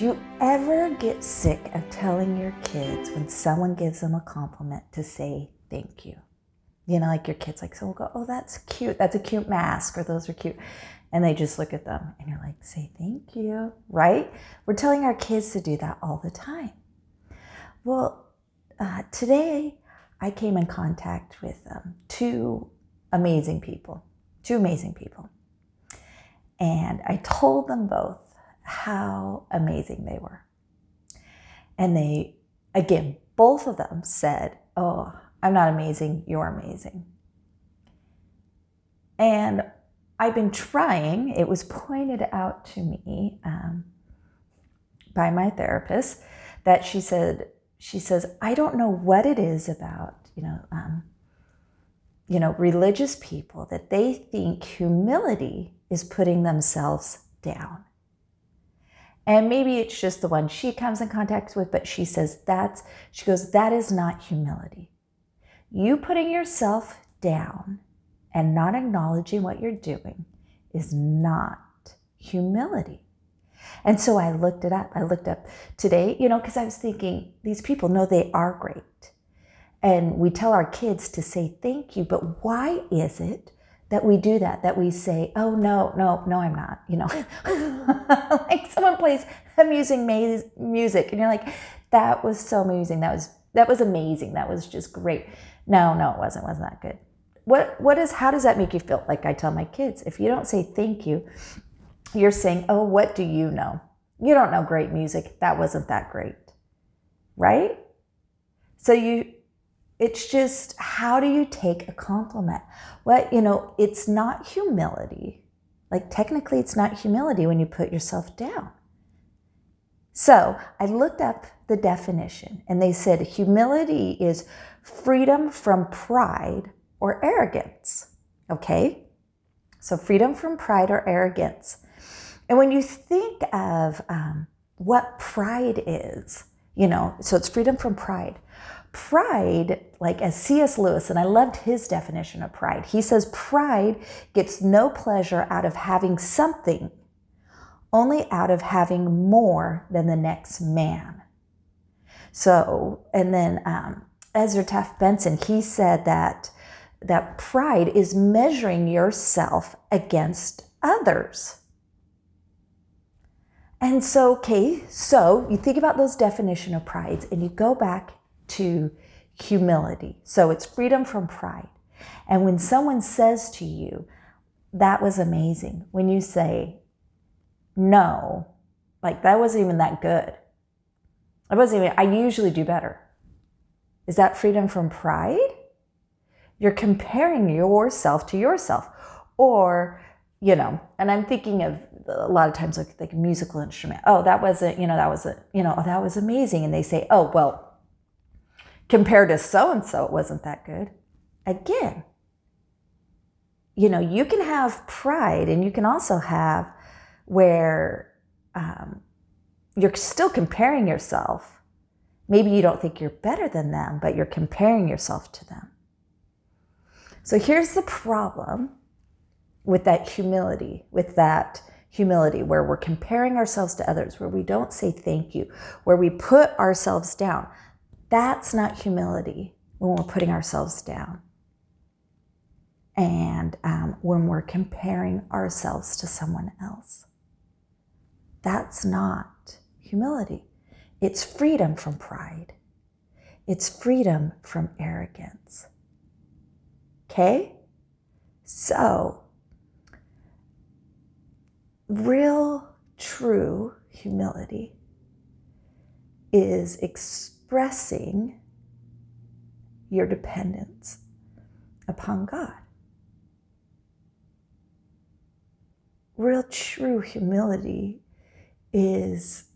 Do you ever get sick of telling your kids when someone gives them a compliment to say thank you? You know, like your kids like, so we'll go, oh, that's cute. That's a cute mask, or those are cute. And they just look at them and you're like, say thank you, right? We're telling our kids to do that all the time. Well, today I came in contact with two amazing people. And I told them both how amazing they were. And they, again, both of them said, oh, I'm not amazing, you're amazing. And I've been trying, it was pointed out to me by my therapist that she says, I don't know what it is about, religious people that they think humility is putting themselves down. And maybe it's just the one she comes in contact with, but she says that is not humility. You putting yourself down and not acknowledging what you're doing is not humility. And so I looked it up. I looked up today, because I was thinking, these people know they are great. And we tell our kids to say thank you, but why is it that we do that? That we say, oh, no, I'm not, like someone plays amusing music and you're like, that was so amusing. That was amazing. That was just great. No, it wasn't that good. How does that make you feel? Like I tell my kids, if you don't say thank you, you're saying, oh, what do you know? You don't know great music. That wasn't that great, right? So it's just, how do you take a compliment? It's not humility. Like technically it's not humility when you put yourself down. So I looked up the definition and they said humility is freedom from pride or arrogance. Okay? So freedom from pride or arrogance. And when you think of what pride is, so it's freedom from pride. Pride, like as C.S. Lewis, and I loved his definition of pride. He says pride gets no pleasure out of having something, only out of having more than the next man. So, and then Ezra Taft Benson, he said that pride is measuring yourself against others. And so you think about those definition of prides and you go back to humility. So it's freedom from pride. And when someone says to you, that was amazing, when you say, no, like that wasn't even that good. I usually do better. Is that freedom from pride? You're comparing yourself to yourself. Or, and I'm thinking of a lot of times like a musical instrument. Oh, that wasn't, oh, that was amazing. And they say, oh, well, compared to so-and-so, it wasn't that good. Again, you can have pride and you can also have where you're still comparing yourself. Maybe you don't think you're better than them, but you're comparing yourself to them. So here's the problem with that humility, where we're comparing ourselves to others, where we don't say thank you, where we put ourselves down. That's not humility when we're putting ourselves down. And when we're comparing ourselves to someone else. That's not humility. It's freedom from pride. It's freedom from arrogance. Okay? So, real, true humility is expressing your dependence upon God. Real, true humility is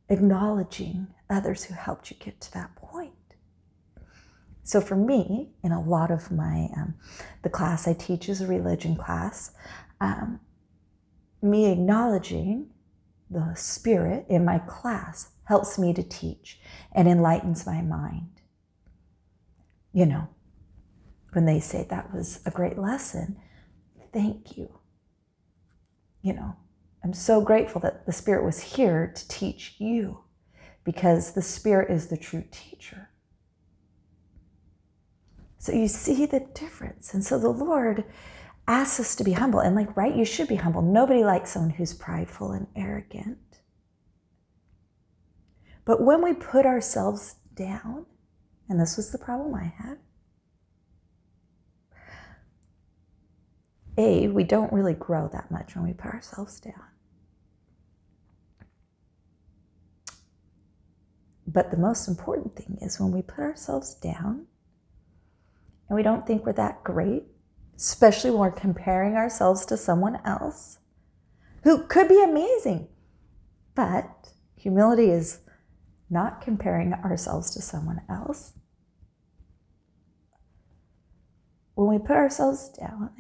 acknowledging others who helped you get to that point. So for me, in a lot of my, the class I teach is a religion class, me acknowledging the Spirit in my class helps me to teach and enlightens my mind. When they say that was a great lesson, thank you. I'm so grateful that the Spirit was here to teach you, because the Spirit is the true teacher. So you see the difference. And so the Lord asks us to be humble. And like, right, you should be humble. Nobody likes someone who's prideful and arrogant. But when we put ourselves down, and this was the problem I had, we don't really grow that much when we put ourselves down. But the most important thing is when we put ourselves down and we don't think we're that great, especially when we're comparing ourselves to someone else who could be amazing. But humility is not comparing ourselves to someone else. When we put ourselves down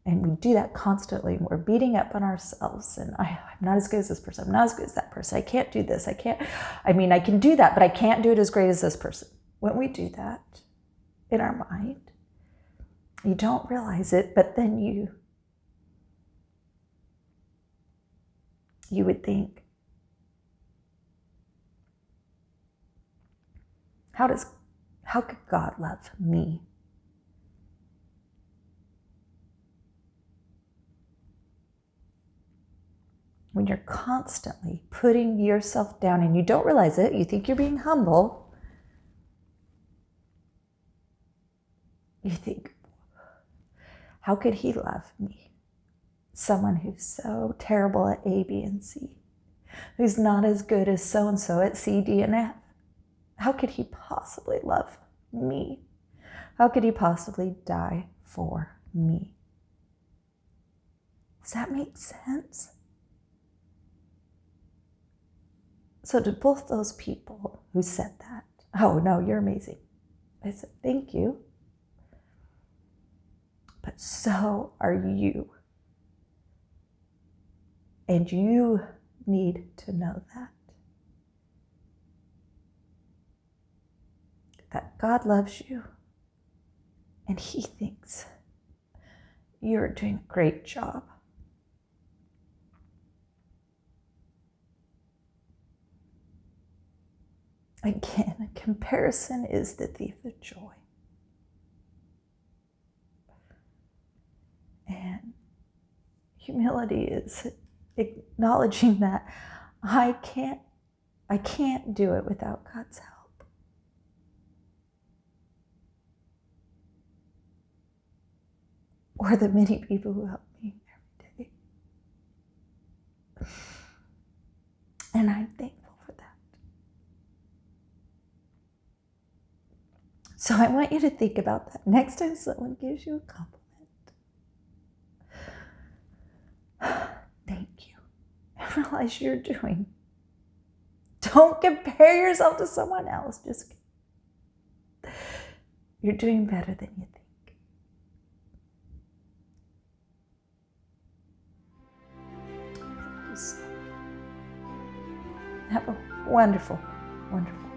and we do that constantly, and we're beating up on ourselves, and I'm not as good as this person, I'm not as good as that person, I can't do this, I can do that, but I can't do it as great as this person. When we do that in our mind, you don't realize it, but then you would think, how could God love me? When you're constantly putting yourself down and you don't realize it, you think you're being humble, you think, how could he love me? Someone who's so terrible at A, B, and C, who's not as good as so-and-so at C, D, and F. How could he possibly love me? How could he possibly die for me? Does that make sense? So to both those people who said that, oh no, you're amazing, I said, thank you. But so are you. And you need to know that God loves you and he thinks you're doing a great job. Again, comparison is the thief of joy. And humility is acknowledging that I can't do it without God's help. Or the many people who help me every day. And I'm thankful for that. So I want you to think about that next time someone gives you a compliment. Thank you. And realize you're doing. Don't compare yourself to someone else. Just, you're doing better than you think. Thank you so much. Have a wonderful, wonderful